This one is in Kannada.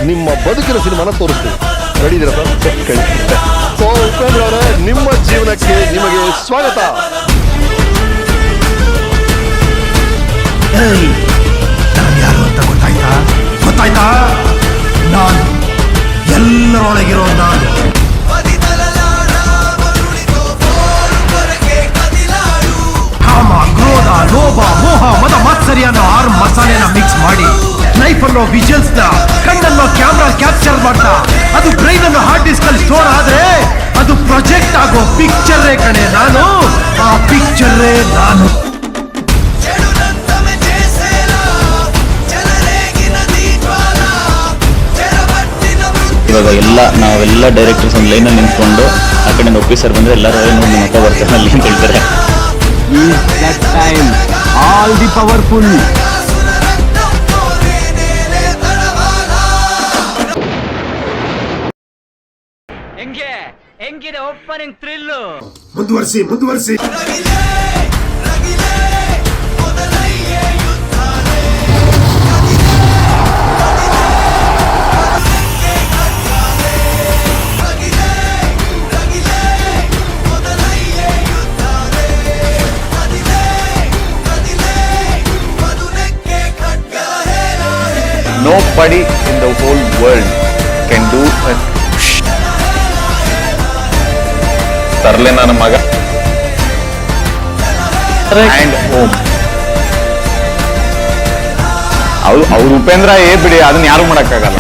ನಿಮ್ಮ ಬದುಕಿನ ಸಿನಿಮಾನ ತೋರಿಸ್ತೀವಿ. ರೆಡಿ ಇದೀರಾ ಸರ್? ಸೊ ಉಪೇಂದ್ರ ಅವರೇ, ನಿಮ್ಮ ಜೀವನಕ್ಕೆ ನಿಮಗೆ ಸ್ವಾಗತ. ನಾನು ಯಾರು ಅಂತ ಗೊತ್ತಾಯ್ತಾ? ನಾನು ಎಲ್ಲರೊಳಗಿರೋ ನಾನು. ಕಾಮ, ಕ್ರೋಧ, ಲೋಭ, ಮೋಹ, ಮದ ಮಾತ್ಸರ್ಯ ಅನ್ನೋ 6 ಮಸಾಲೆನ ಮಿಕ್ಸ್ ಮಾಡಿ ಲೈಫ್ ಅನ್ನೋ ವಿಜುವಲ್ಸ್ ನ ಕಣ್ಣನ್ನೋ ಕ್ಯಾಮ್ರಾ ಕ್ಯಾಪ್ಚರ್ ಮಾಡ್ತಾ ಅದು ಬ್ರೈನ್ ಅನ್ನೋ ಹಾರ್ಡ್ ಡಿಸ್ಕ್ ಅಲ್ಲಿ ಸ್ಟೋರ್ ಆದ್ರೆ ಅದು ಪ್ರೊಜೆಕ್ಟ್ ಆಗೋ ಪಿಕ್ಚರೇ ಕಣೆ ನಾನು. ಆ ಪಿಕ್ಚರೇ ನಾನು. ಇವಾಗ ನಾವೆಲ್ಲ ಡೈರೆಕ್ಟರ್ಸ್ ಒಂದು ಲೈನಲ್ಲಿ ನಿಂತ್ಕೊಂಡು ಆ ಕಡೆಯಿಂದ ಒಪ್ಪಿ ಸರ್ ಬಂದರೆ ಎಲ್ಲರೂ ನೋಡಿ ನಿಮ್ಮ ಅಪ್ಪ ಬರ್ತಾರೆ ಅಲ್ಲಿ ಅಂತ ಹೇಳ್ತಾರೆ. All the powerful. ಹೆಂಗಿದೆ ಓಪನಿಂಗ್ ಥ್ರಿಲ್ಲು? ಮುಂದುವರಿಸಿ. Nobody in the whole world can do a ತರ್ಲೆ ನನ್ನ ಮಗ and home. ಅವ್ರು ಉಪೇಂದ್ರ ಬಿಡಿ, ಅದನ್ನ ಯಾರು ಮಾಡಕ್ಕಾಗಲ್ಲ.